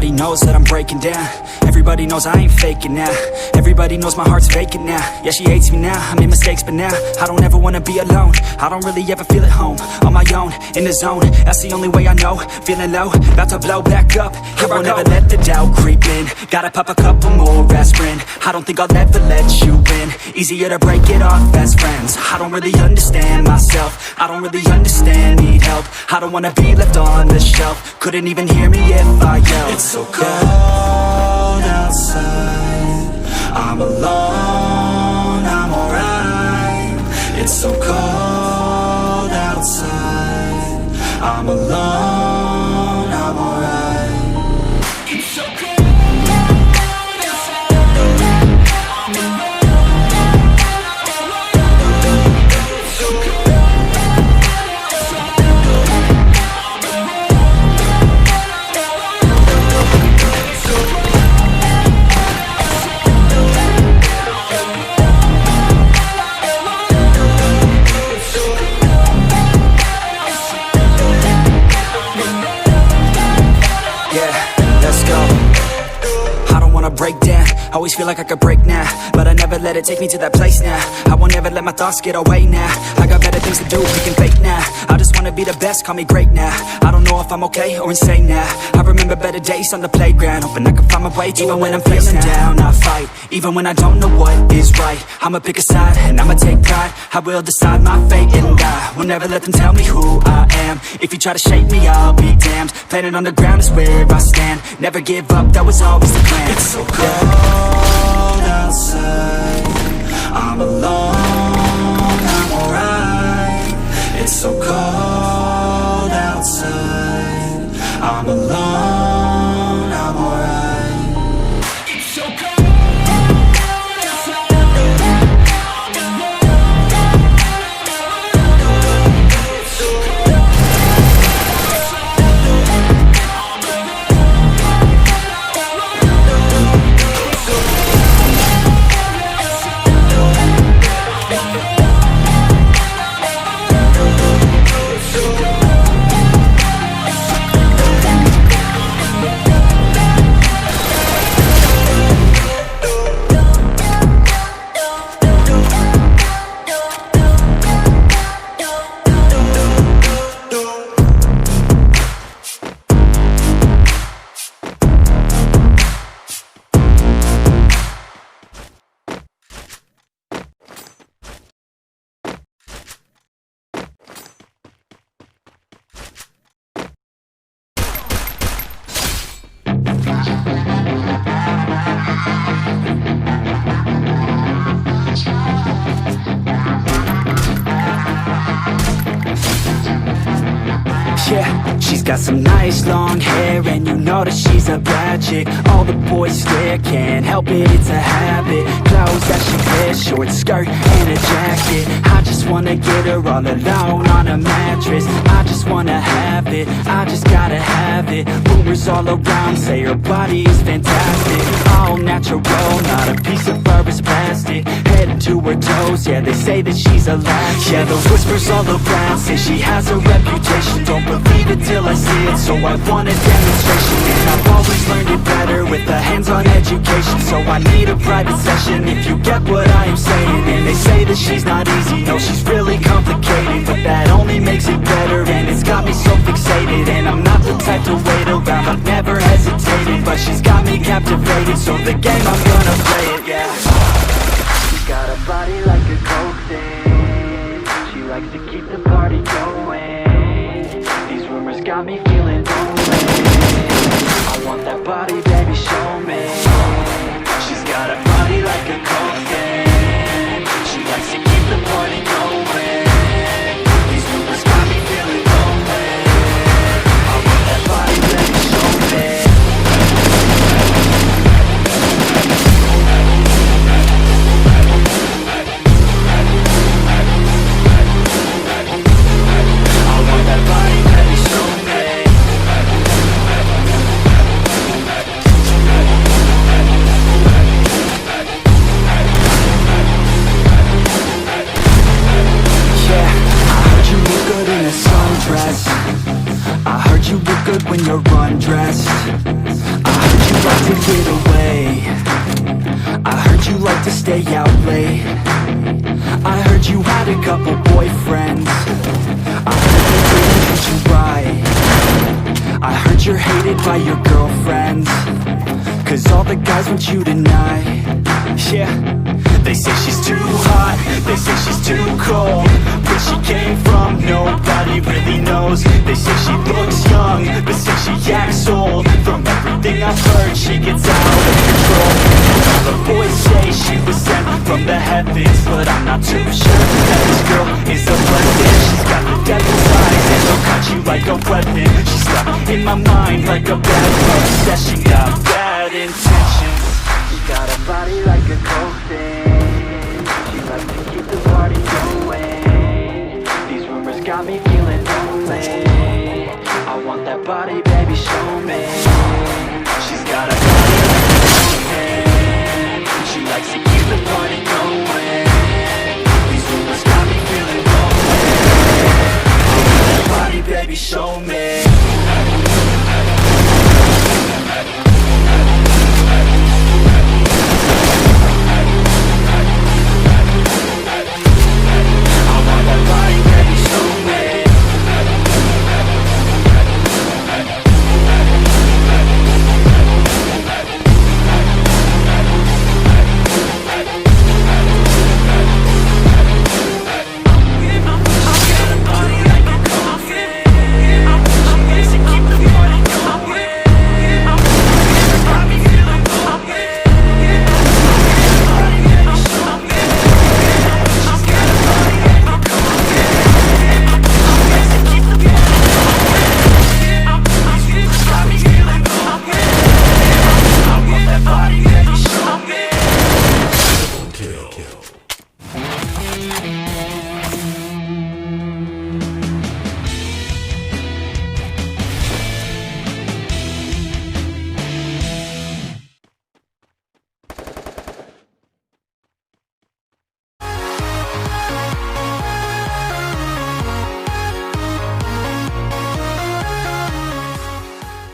Everybody knows that I'm breaking down. Everybody knows I ain't faking now. Everybody knows my heart's vacant now. Yeah, she hates me now, I made mistakes but now I don't ever wanna be alone. I don't really ever feel at home. On my own, in the zone, that's the only way I know. Feeling low, about to blow back up. Here I won't ever let the doubt creep in. Gotta pop a couple more aspirin. I don't think I'll ever let you in. Easier to break it off best friends. I don't really understand myself. I don't really understand, need help. I don't wanna be left on the shelf. Couldn't even hear me if I yelled. It's so cold outside, I'm alone, I'm alright. It's so cold outside, I'm alone, I'm alright. It's so cold outside, I'm alone. Break down, always feel like I could break now, but I never let it take me to that place now. I won't ever let my thoughts get away now. I got better things to do, we can fake now. I just wanna be the best, call me great now. I don't know if I'm okay or insane now. I remember better days on the playground, hoping I can find my way even when I'm feeling down. I fight, even when I don't know what is right. I'ma pick a side, and I'ma take pride. I will decide my fate and die. Will never let them tell me who I am. If you try to shake me, I'll be damned. Planet on the ground is where I stand. Never give up, that was always the plan. It's so cold outside, I'm alone, I'm alright. It's so cold outside, I'm alone, I'm alright. It's so cold outside, I'm alone. It's so cold Yeah, she's got some nice long hair, and you know that she's a bad chick. All the boys stare, can't help it, it's a habit. Clothes that she wears, short skirt and a jacket. I just wanna get her all alone on a mattress. I just wanna have it, I just gotta have it. Rumors all around say her body is fantastic. All natural, not a piece of fur is plastic. Head to her toes, yeah, they say that she's a latch. Yeah, the whispers all around say she has a reputation. Don't believe it till I see it, so I want a demonstration. And I've always learned it better with a hands-on education. So I need a private session if you get what I am saying. And they say that she's not easy, no, she's really complicated, but that only makes it better, and it's got me so fixated. And I'm not the type to wait around, I've never hesitated, but she's got me captivated, so the game, I'm gonna play it, yeah. She's got a body like a coke thing, she likes to keep the party going. These rumors got me feeling lonely, I want that body, baby, show me. She's got a body like a coke thing, she likes to keep the party going. These rumors got me feeling lonely, I want that body, baby, show me. I want that body, baby, show me. I heard you look good when you're undressed. I like to get away. I heard you like to stay out late. I heard you had a couple boyfriends. I heard they didn't treat you right. I heard you're hated by your girlfriends, 'cause all the guys want you tonight. Yeah. They say she's too hot, they say she's too cold. Where she came from, nobody really knows. They say she looks young, but say she acts old. From everything I've heard, she gets out of control. And all the boys say she was sent from the heavens, but I'm not too sure that this girl is a blessing. She's got the devil's eyes and she'll cut you like a weapon. She's stuck in my mind like a bad obsession. Got bad intentions. She got a body like a coffin. She likes to keep the party going. These rumors got me feeling lonely. I want that body, baby, show me. She's got a body like a coffin. She likes to keep the party going. These rumors got me feeling lonely. I want that body, baby, show me.